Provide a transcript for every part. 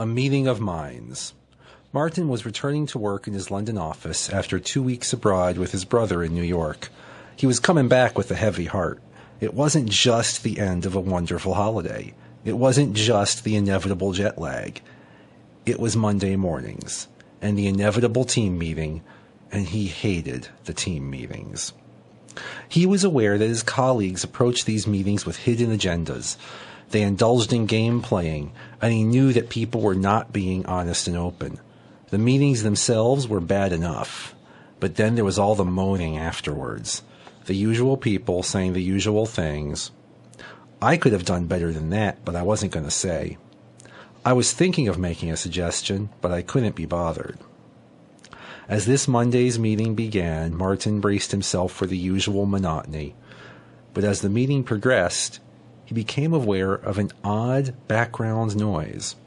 A meeting of minds. Martin was returning to work in his London office after 2 weeks abroad with his brother in New York. He was coming back with a heavy heart. It wasn't just the end of a wonderful holiday. It wasn't just the inevitable jet lag. It was Monday mornings, and the inevitable team meeting, and he hated the team meetings. He was aware that his colleagues approached these meetings with hidden agendas. They indulged in game playing, and he knew that people were not being honest and open. The meetings themselves were bad enough, but then there was all the moaning afterwards. The usual people saying the usual things. I could have done better than that, but I wasn't going to say. I was thinking of making a suggestion, but I couldn't be bothered. As this Monday's meeting began, Martin braced himself for the usual monotony. But as the meeting progressed, he became aware of an odd background noise.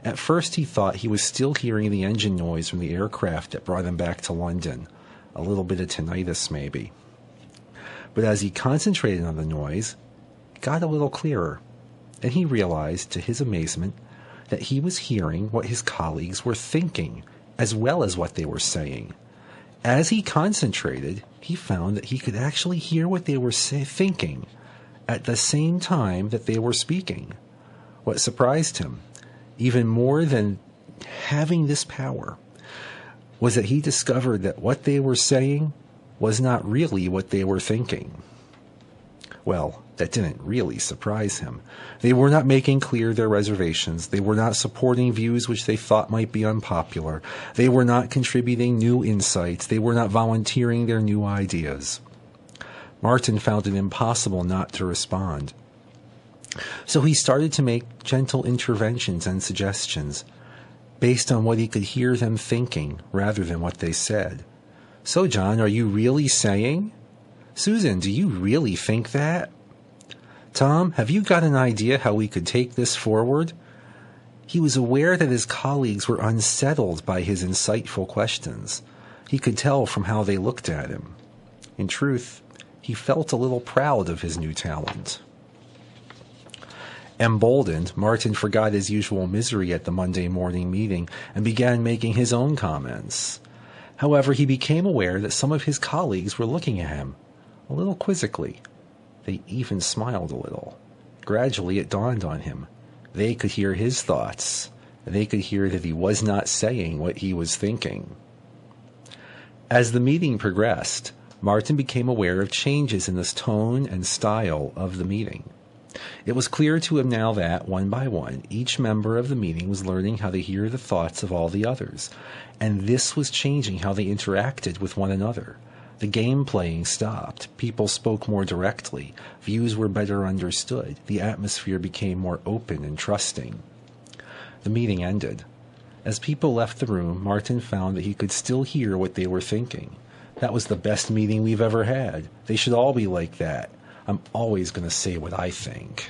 At first he thought he was still hearing the engine noise from the aircraft that brought him back to London. A little bit of tinnitus, maybe. But as he concentrated on the noise, it got a little clearer, and he realized, to his amazement, that he was hearing what his colleagues were thinking, as well as what they were saying. As he concentrated, he found that he could actually hear what they were thinking at the same time that they were speaking. What surprised him, even more than having this power, was that he discovered that what they were saying was not really what they were thinking. Well, that didn't really surprise him. They were not making clear their reservations. They were not supporting views which they thought might be unpopular. They were not contributing new insights. They were not volunteering their new ideas. Martin found it impossible not to respond. So he started to make gentle interventions and suggestions, based on what he could hear them thinking rather than what they said. So, John, are you really saying? Susan, do you really think that? Tom, have you got an idea how we could take this forward? He was aware that his colleagues were unsettled by his insightful questions. He could tell from how they looked at him. In truth, he felt a little proud of his new talent. Emboldened, Martin forgot his usual misery at the Monday morning meeting and began making his own comments. However, he became aware that some of his colleagues were looking at him, a little quizzically. They even smiled a little. Gradually it dawned on him. They could hear his thoughts. They could hear that he was not saying what he was thinking. As the meeting progressed, Martin became aware of changes in the tone and style of the meeting. It was clear to him now that, one by one, each member of the meeting was learning how to hear the thoughts of all the others, and this was changing how they interacted with one another. The game playing stopped. People spoke more directly. Views were better understood. The atmosphere became more open and trusting. The meeting ended. As people left the room, Martin found that he could still hear what they were thinking. That was the best meeting we've ever had. They should all be like that. I'm always going to say what I think.